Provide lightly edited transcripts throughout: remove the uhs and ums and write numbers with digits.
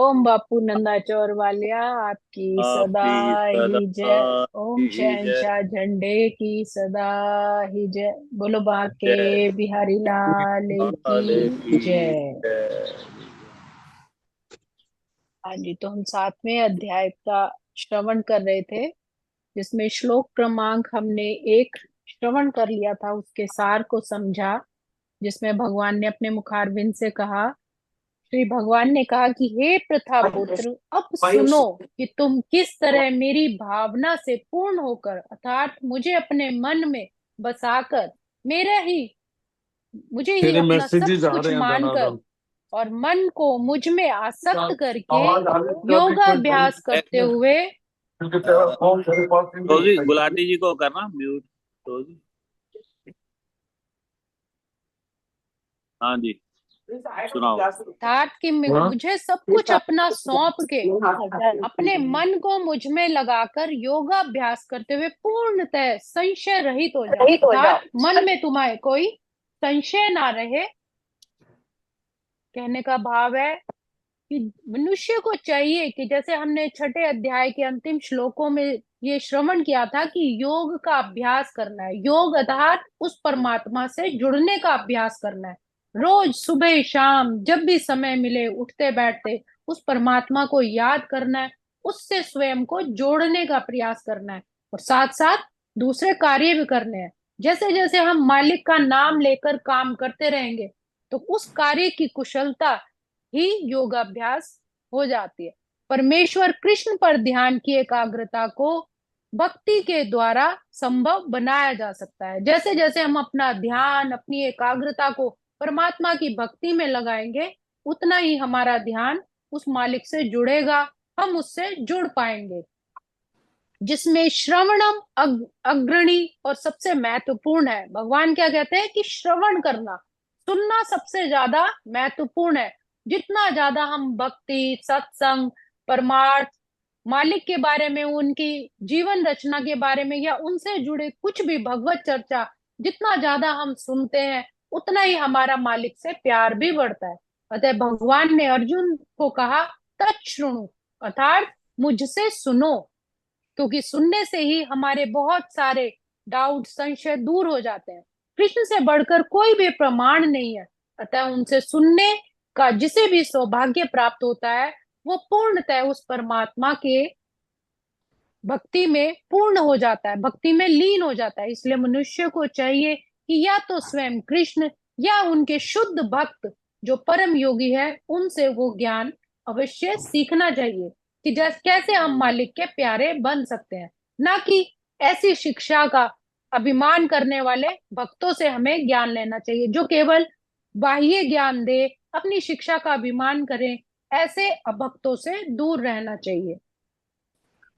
ओम बापू नंदाचौर वालिया आपकी सदा आपकी ही सदा जय। ओम ही जय। शहंशाह झंडे की सदा ही जय। बोलो बाके जय बिहारी लाल की वाले की जय। जय। हाँ जी, तो हम 7वें अध्याय का श्रवण कर रहे थे, जिसमें श्लोक क्रमांक हमने एक श्रवण कर लिया था, उसके सार को समझा। जिसमें भगवान ने अपने मुखारविंद से कहा, श्री भगवान ने कहा कि हे प्रथा पुत्र, अब सुनो कि तुम किस तरह मेरी भावना से पूर्ण होकर, अर्थात मुझे अपने मन में बसाकर, मेरा ही मुझे ही तेरे अपना सब मैसेजेस आ कुछ रहे हैं मानकर धनाधन। और मन को मुझ में आसक्त करके आवाज आ रही है तभी कोई नहीं। योगाभ्यास एक करते मिनट। हुए। क्योंकि तेरा फोन तेरे पास ही नहीं रोजी है। गुलाटी जी को करना म्यूट। रोजी। हाँ जी। सुनाओ। अर्थात कि हाँ? मुझे सब कुछ अपना सौंप के अपने मन को मुझ में लगाकर योगाभ्यास करते हुए पूर्णतः संशय रहित हो जाओ, अर्थात मन में तुम्हारे कोई संशय ना रहे। कहने का भाव है कि मनुष्य को चाहिए कि जैसे हमने छठे अध्याय के अंतिम श्लोकों में ये श्रवण किया था कि योग का अभ्यास करना है। योग अर्थात उस परमात्मा से जुड़ने का अभ्यास करना है। रोज सुबह शाम जब भी समय मिले, उठते बैठते उस परमात्मा को याद करना है, उससे स्वयं को जोड़ने का प्रयास करना है, और साथ साथ दूसरे कार्य भी करने हैं। जैसे जैसे हम मालिक का नाम लेकर काम करते रहेंगे, तो उस कार्य की कुशलता ही योगाभ्यास हो जाती है। परमेश्वर कृष्ण पर ध्यान की एकाग्रता को भक्ति के द्वारा संभव बनाया जा सकता है। जैसे जैसे हम अपना ध्यान, अपनी एकाग्रता को परमात्मा की भक्ति में लगाएंगे, उतना ही हमारा ध्यान उस मालिक से जुड़ेगा, हम उससे जुड़ पाएंगे। जिसमें श्रवणम अग्रणी और सबसे महत्वपूर्ण है। भगवान क्या कहते हैं कि श्रवण करना, सुनना सबसे ज्यादा महत्वपूर्ण है। जितना ज्यादा हम भक्ति, सत्संग, परमार्थ, मालिक के बारे में, उनकी जीवन रचना के बारे में, या उनसे जुड़े कुछ भी भगवत चर्चा जितना ज्यादा हम सुनते हैं, उतना ही हमारा मालिक से प्यार भी बढ़ता है। अतः भगवान ने अर्जुन को कहा, तच्छृणु, अर्थात मुझसे सुनो, क्योंकि सुनने से ही हमारे बहुत सारे डाउट, संशय दूर हो जाते हैं। कृष्ण से बढ़कर कोई भी प्रमाण नहीं है। अतः उनसे सुनने का जिसे भी सौभाग्य प्राप्त होता है, वो पूर्णतः उस परमात्मा के भक्ति में पूर्ण हो जाता है, भक्ति में लीन हो जाता है। इसलिए मनुष्य को चाहिए कि या तो स्वयं कृष्ण या उनके शुद्ध भक्त जो परम योगी है, उनसे वो ज्ञान अवश्य सीखना चाहिए कि जैसे कैसे हम मालिक के प्यारे बन सकते हैं। ना कि ऐसी शिक्षा का अभिमान करने वाले भक्तों से हमें ज्ञान लेना चाहिए जो केवल बाह्य ज्ञान दे, अपनी शिक्षा का अभिमान करें। ऐसे अभक्तों से दूर रहना चाहिए।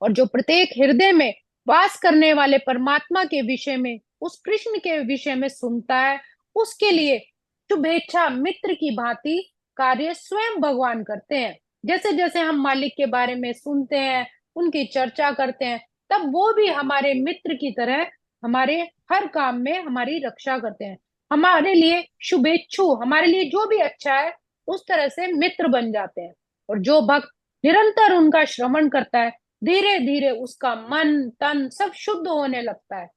और जो प्रत्येक हृदय में वास करने वाले परमात्मा के विषय में, उस कृष्ण के विषय में सुनता है, उसके लिए शुभेच्छा मित्र की भांति कार्य स्वयं भगवान करते हैं। जैसे जैसे हम मालिक के बारे में सुनते हैं, उनकी चर्चा करते हैं, तब वो भी हमारे मित्र की तरह हमारे हर काम में हमारी रक्षा करते हैं। हमारे लिए शुभेच्छु, हमारे लिए जो भी अच्छा है उस तरह से मित्र बन जाते हैं। और जो भक्त निरंतर उनका श्रवण करता है, धीरे धीरे उसका मन तन सब शुद्ध होने लगता है,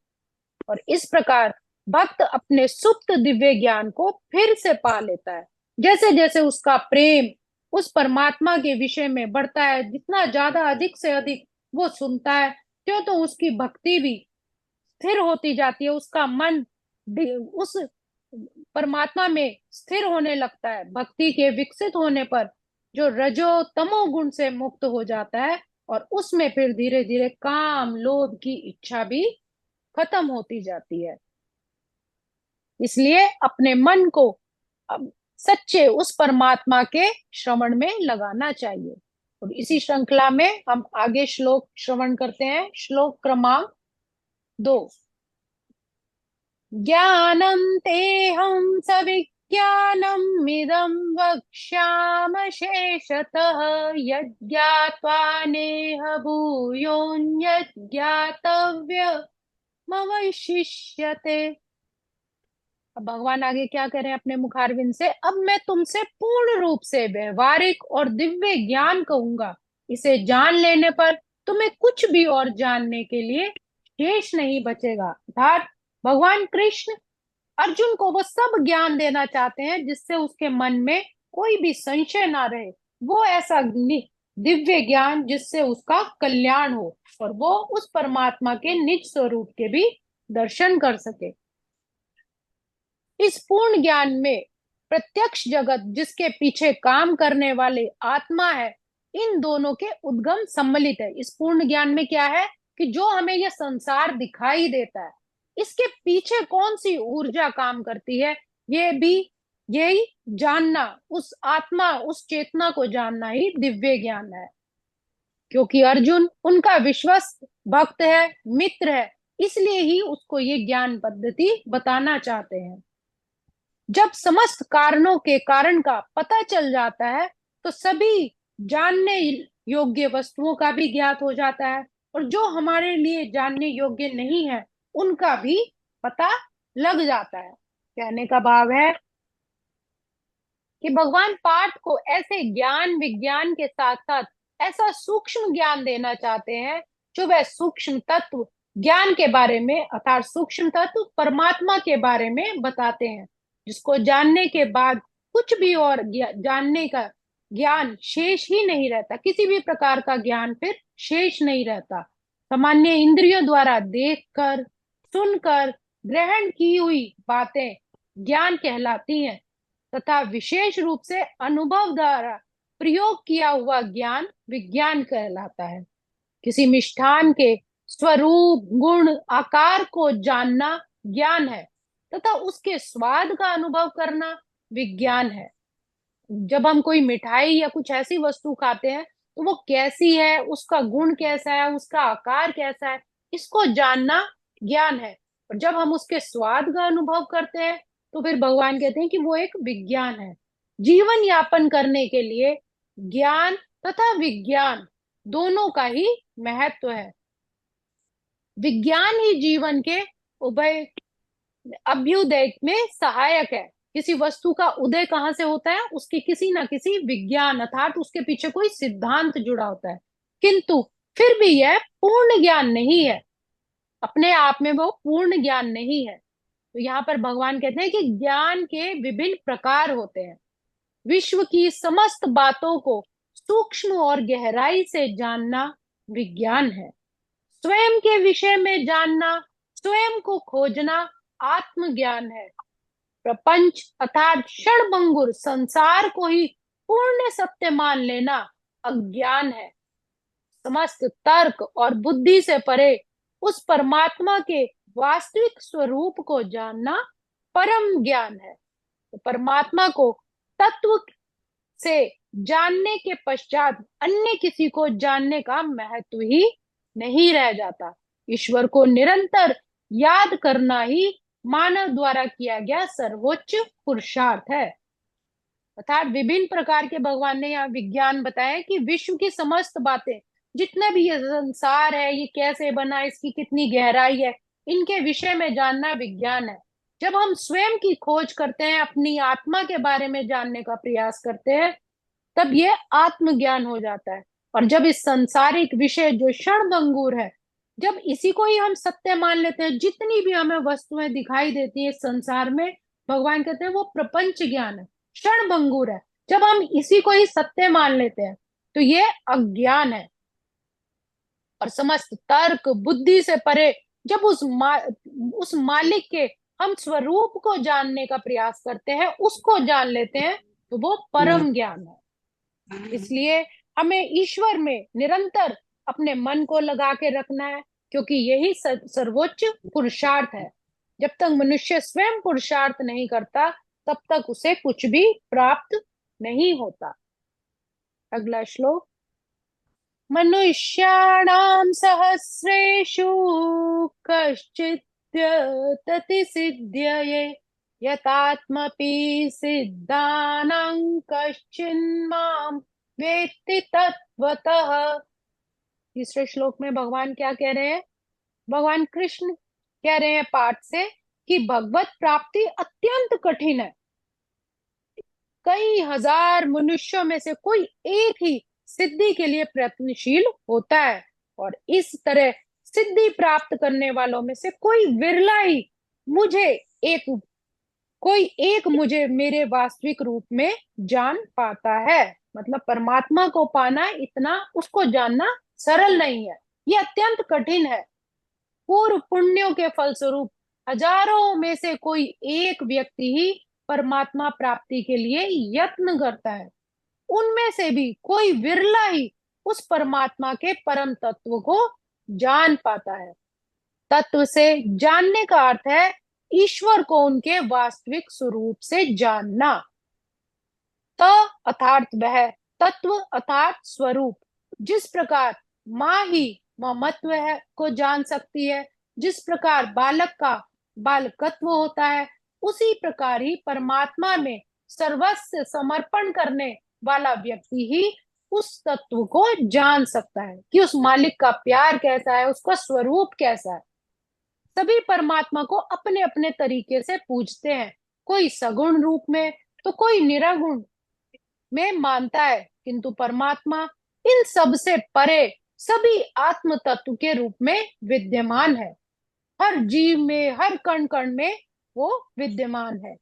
और इस प्रकार भक्त अपने सुप्त दिव्य ज्ञान को फिर से पा लेता है। जैसे जैसे उसका प्रेम उस परमात्मा के विषय में बढ़ता है, जितना ज्यादा अधिक से अधिक वो सुनता है, त्यों तो उसकी भक्ति भी स्थिर होती जाती है। उसका मन उस परमात्मा में स्थिर होने लगता है। भक्ति के विकसित होने पर जो रजो तमो गुण से मुक्त हो जाता है, और उसमें फिर धीरे धीरे काम, लोभ की इच्छा भी खत्म होती जाती है। इसलिए अपने मन को अब सच्चे उस परमात्मा के श्रवण में लगाना चाहिए। और इसी श्रृंखला में हम आगे श्लोक श्रवण करते हैं। श्लोक क्रमांक 2। ज्ञानं तेहं सविज्ञानम् इदं वक्ष्याम शेषतः, यज्ञात्वा नेह भूयोऽन्यत् ज्ञातव्यमवशिष्यते। अब भगवान आगे क्या कह रहे हैं अपने मुखारविंद से, अब मैं तुमसे पूर्ण रूप से व्यवहारिक और दिव्य ज्ञान कहूंगा। इसे जान लेने पर तुम्हें कुछ भी और जानने के लिए शेष नहीं बचेगा। अर्थात भगवान कृष्ण अर्जुन को वो सब ज्ञान देना चाहते हैं जिससे उसके मन में कोई भी संशय ना रहे। वो ऐसा दिव्य ज्ञान जिससे उसका कल्याण हो और वो उस परमात्मा के निज स्वरूप के भी दर्शन कर सके। इस पूर्ण ज्ञान में प्रत्यक्ष जगत जिसके पीछे काम करने वाले आत्मा है, इन दोनों के उद्गम सम्मिलित है। इस पूर्ण ज्ञान में क्या है कि जो हमें यह संसार दिखाई देता है, इसके पीछे कौन सी ऊर्जा काम करती है, ये भी यही जानना, उस आत्मा उस चेतना को जानना ही दिव्य ज्ञान है। क्योंकि अर्जुन उनका विश्वस्त भक्त है, मित्र है, इसलिए ही उसको ये ज्ञान पद्धति बताना चाहते हैं। जब समस्त कारणों के कारण का पता चल जाता है तो सभी जानने योग्य वस्तुओं का भी ज्ञात हो जाता है, और जो हमारे लिए जानने योग्य नहीं है उनका भी पता लग जाता है। कहने का भाव है कि भगवान पार्थ को ऐसे ज्ञान विज्ञान के साथ साथ ऐसा सूक्ष्म ज्ञान देना चाहते हैं जो वह सूक्ष्म तत्व ज्ञान के बारे में अर्थात सूक्ष्म तत्व परमात्मा के बारे में बताते हैं, जिसको जानने के बाद कुछ भी और जानने का ज्ञान शेष ही नहीं रहता। किसी भी प्रकार का ज्ञान फिर शेष नहीं रहता। सामान्य इंद्रियों द्वारा देखकर सुनकर ग्रहण की हुई बातें ज्ञान कहलाती हैं तथा विशेष रूप से अनुभव द्वारा प्रयोग किया हुआ ज्ञान विज्ञान कहलाता है। किसी मिष्ठान के स्वरूप गुण आकार को जानना ज्ञान है तथा उसके स्वाद का अनुभव करना विज्ञान है। जब हम कोई मिठाई या कुछ ऐसी वस्तु खाते हैं तो वो कैसी है, उसका गुण कैसा है, उसका आकार कैसा है, इसको जानना ज्ञान है। और जब हम उसके स्वाद का अनुभव करते हैं तो फिर भगवान कहते हैं कि वो एक विज्ञान है। जीवन यापन करने के लिए ज्ञान तथा विज्ञान दोनों का ही महत्व है। विज्ञान ही जीवन के उभय अभ्युदय में सहायक है। किसी वस्तु का उदय कहाँ से होता है, उसके किसी ना किसी विज्ञान अर्थात उसके पीछे कोई सिद्धांत जुड़ा होता है, किंतु फिर भी यह पूर्ण ज्ञान नहीं है, अपने आप में वो पूर्ण ज्ञान नहीं है। तो यहाँ पर भगवान कहते हैं कि ज्ञान के विभिन्न प्रकार होते हैं। विश्व की समस्त बातों को सूक्ष्म और गहराई से जानना विज्ञान है। स्वयं के विषय में जानना, स्वयं को खोजना आत्मज्ञान है। प्रपंच अर्थात क्षणभंगुर संसार को ही पूर्ण सत्य मान लेना अज्ञान है। समस्त तर्क और बुद्धि से परे उस परमात्मा के वास्तविक स्वरूप को जानना परम ज्ञान है। तो परमात्मा को तत्व से जानने के पश्चात अन्य किसी को जानने का महत्व ही नहीं रह जाता। ईश्वर को निरंतर याद करना ही मानव द्वारा किया गया सर्वोच्च पुरुषार्थ है। अर्थात विभिन्न प्रकार के भगवान ने यहाँ विज्ञान बताया कि विश्व की समस्त बातें, जितने भी ये संसार है, ये कैसे बना, इसकी कितनी गहराई है, इनके विषय में जानना विज्ञान है। जब हम स्वयं की खोज करते हैं, अपनी आत्मा के बारे में जानने का प्रयास करते हैं, तब ये आत्मज्ञान हो जाता है। और जब इस सांसारिक विषय जो क्षणभंगुर है, जब इसी को ही हम सत्य मान लेते हैं, जितनी भी हमें वस्तुएं दिखाई देती है संसार में, भगवान कहते हैं वो प्रपंच ज्ञान है, क्षणभंगुर है। जब हम इसी को ही सत्य मान लेते हैं तो ये अज्ञान है। और समस्त तर्क बुद्धि से परे जब उस मालिक के हम स्वरूप को जानने का प्रयास करते हैं, उसको जान लेते हैं, तो वो परम ज्ञान है। इसलिए हमें ईश्वर में निरंतर अपने मन को लगा के रखना है, क्योंकि यही सर्वोच्च पुरुषार्थ है। जब तक मनुष्य स्वयं पुरुषार्थ नहीं करता तब तक उसे कुछ भी प्राप्त नहीं होता। अगला श्लोक। मनुष्याणां सहस्रेषु कश्चित् तति सिद्ध्यये यतात्मपि सिद्धानां कश्चिन्मां वेत्ति तत्वतः। तीसरे श्लोक में भगवान क्या कह रहे हैं? भगवान कृष्ण कह रहे हैं पार्थ से कि भगवत प्राप्ति अत्यंत कठिन है। कई हजार मनुष्यों में से कोई एक ही सिद्धि के लिए प्रयत्नशील होता है, और इस तरह सिद्धि प्राप्त करने वालों में से मुझे एक कोई एक मुझे मेरे वास्तविक रूप में जान पाता है। मतलब परमात्मा को पाना इतना, उसको जानना सरल नहीं है, ये अत्यंत कठिन है। पूर्व पुण्यों के फलस्वरूप हजारों में से कोई एक व्यक्ति ही परमात्मा प्राप्ति के लिए यत्न करता है। उनमें से भी कोई विरला ही उस परमात्मा के परम तत्व को जान पाता है। तत्व से जानने का अर्थ है ईश्वर को उनके वास्तविक स्वरूप से जानना। त अर्थात वह तत्व अर्थात स्वरूप। जिस प्रकार माँ ही ममत्व है को जान सकती है, जिस प्रकार बालक का बालकत्व होता है, उसी प्रकार ही परमात्मा में सर्वस्व समर्पण करने वाला व्यक्ति ही उस तत्व को जान सकता है कि उस मालिक का प्यार कैसा है, उसका स्वरूप कैसा है। सभी परमात्मा को अपने अपने तरीके से पूजते हैं, कोई सगुण रूप में तो कोई निरागुण में मानता है, किंतु परमात्मा इन सब से परे सभी आत्म तत्व के रूप में विद्यमान है। हर जीव में, हर कण कण में वो विद्यमान है।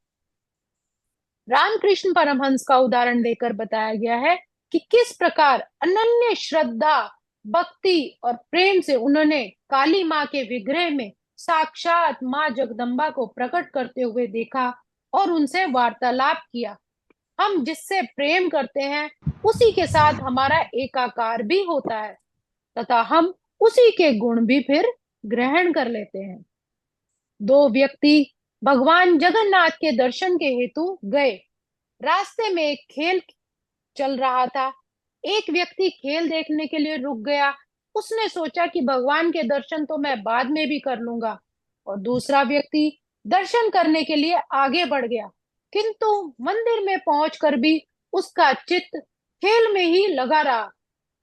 रामकृष्ण परमहंस का उदाहरण देकर बताया गया है कि किस प्रकार अनन्य श्रद्धा, भक्ति और प्रेम से उन्होंने काली माँ के विग्रह में साक्षात माँ जगदम्बा को प्रकट करते हुए देखा और उनसे वार्तालाप किया। हम जिससे प्रेम करते हैं उसी के साथ हमारा एकाकार भी होता है तथा हम उसी के गुण भी फिर ग्रहण कर लेते हैं। दो व्यक्ति भगवान जगन्नाथ के दर्शन के हेतु गए। रास्ते में एक खेल चल रहा था। एक व्यक्ति खेल देखने के लिए रुक गया। उसने सोचा कि भगवान के दर्शन तो मैं बाद में भी कर लूंगा, और दूसरा व्यक्ति दर्शन करने के लिए आगे बढ़ गया, किंतु मंदिर में पहुंचकर भी उसका चित्त खेल में ही लगा रहा,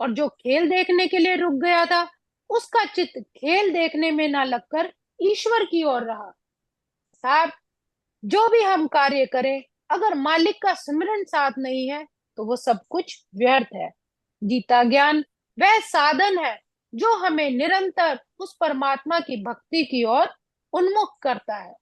और जो खेल देखने के लिए रुक गया था उसका चित्त खेल देखने में ना लगकर ईश्वर की ओर रहा। साहब, जो भी हम कार्य करें, अगर मालिक का स्मरण साथ नहीं है तो वो सब कुछ व्यर्थ है। गीता ज्ञान वह साधन है जो हमें निरंतर उस परमात्मा की भक्ति की ओर उन्मुख करता है।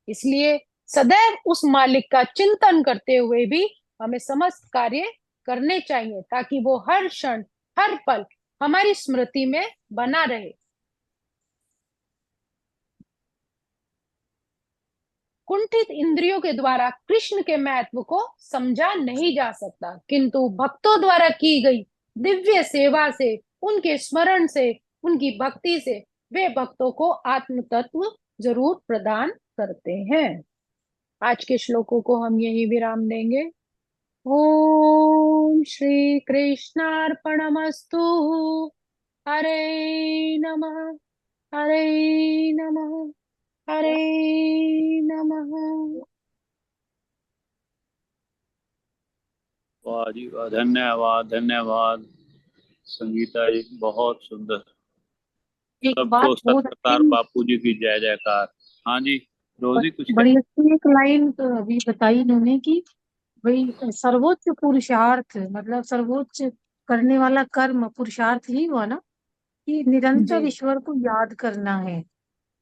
इसलिए सदैव उस मालिक का चिंतन करते हुए भी हमें समस्त कार्य करने चाहिए, ताकि वो हर क्षण, हर पल हमारी स्मृति में बना रहे। कुंठित इंद्रियों के द्वारा कृष्ण के महत्व को समझा नहीं जा सकता, किंतु भक्तों द्वारा की गई दिव्य सेवा से, उनके स्मरण से, उनकी भक्ति से वे भक्तों को आत्म तत्व जरूर प्रदान करते हैं। आज के श्लोकों को हम यही विराम देंगे। ओम श्री कृष्णार्पणमस्तु। हरे नमः, हरे नमः, हरे नमः। वाह जी वाह, धन्यवाद धन्यवाद संगीता जी, बहुत सुंदर। एक बात सबको बहुत सत्कार अच्छी, बापू जी की जय जयकार। हाँ जी, रोजी कुछ बड़ी अच्छी एक लाइन तो अभी बताई इन्होंने कि भाई सर्वोच्च पुरुषार्थ, मतलब सर्वोच्च करने वाला कर्म पुरुषार्थ ही हुआ ना, कि निरंतर जी ईश्वर को याद करना है।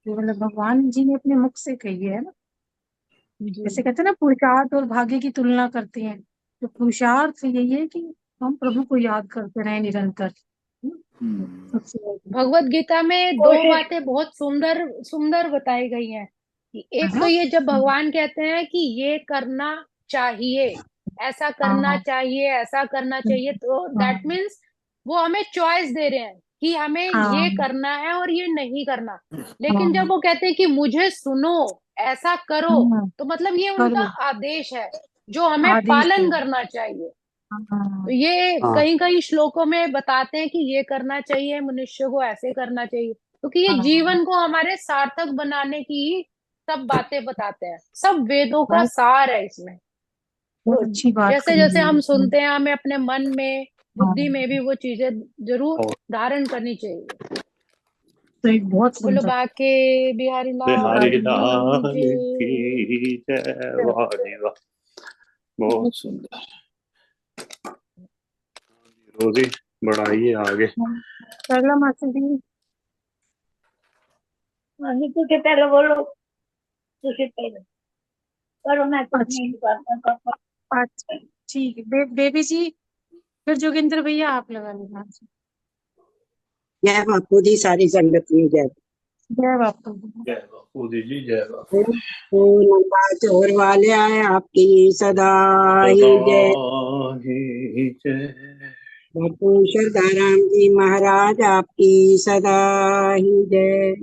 ये मतलब भगवान जी ने अपने मुख से कही है ना। जी। जैसे कहते हैं ना, पुरुषार्थ और भाग्य की तुलना करते हैं, तो पुरुषार्थ यही है कि हम प्रभु को याद करते रहे निरंतर। सबसे बड़ी भगवत गीता में दो कोशिश। बातें बहुत सुंदर सुंदर बताई गई हैं कि एक तो हाँ ये, जब भगवान कहते हैं कि ये करना चाहिए, ऐसा करना हाँ चाहिए, ऐसा करना चाहिए, तो दैट हाँ मीन्स वो हमें चॉइस दे रहे हैं कि हमें ये हाँ करना है और ये नहीं करना। लेकिन जब हाँ वो कहते हैं कि मुझे सुनो, ऐसा करो, हाँ, तो मतलब ये उनका करो, आदेश है जो हमें आदेश है। पालन करना चाहिए। तो हाँ ये हाँ कहीं कहीं श्लोकों में बताते हैं कि ये करना चाहिए, मनुष्य को ऐसे करना चाहिए, क्योंकि ये हाँ, जीवन को हमारे सार्थक बनाने की ही सब बातें बताते हैं। सब वेदों का बहुत सार है इसमें। बहुत तो अच्छी बात जैसे कही जैसे है हम इसमें। सुनते हैं, हमें अपने मन में, बुद्धि हाँ में भी वो चीजें जरूर धारण करनी चाहिए। तो एक बहुत बोलो सुंदर। बाके बिहारी बिहारी लाल लाल की जय। की जय। वाह जी वाह, बहुत सुंदर। रोजी बढ़ाइए आगे। सरला मास्टर जी। नीतू के पहले बोलो, दूसरे पहले करो, मैं कुछ अच्छा नहीं करता। अच्छा, ठीक है। बेबी जी, फिर जोगिंदर भैया आप लगा लेना। जय बापू जी, सारी संगत में जय। जय बापू। जय बापू जी, जय बापू जी। लंबा चोर वाले आए आपकी सदा ही सदा जय। ही जय। बापू श्रद्धाराम जी महाराज आपकी सदा ही जय।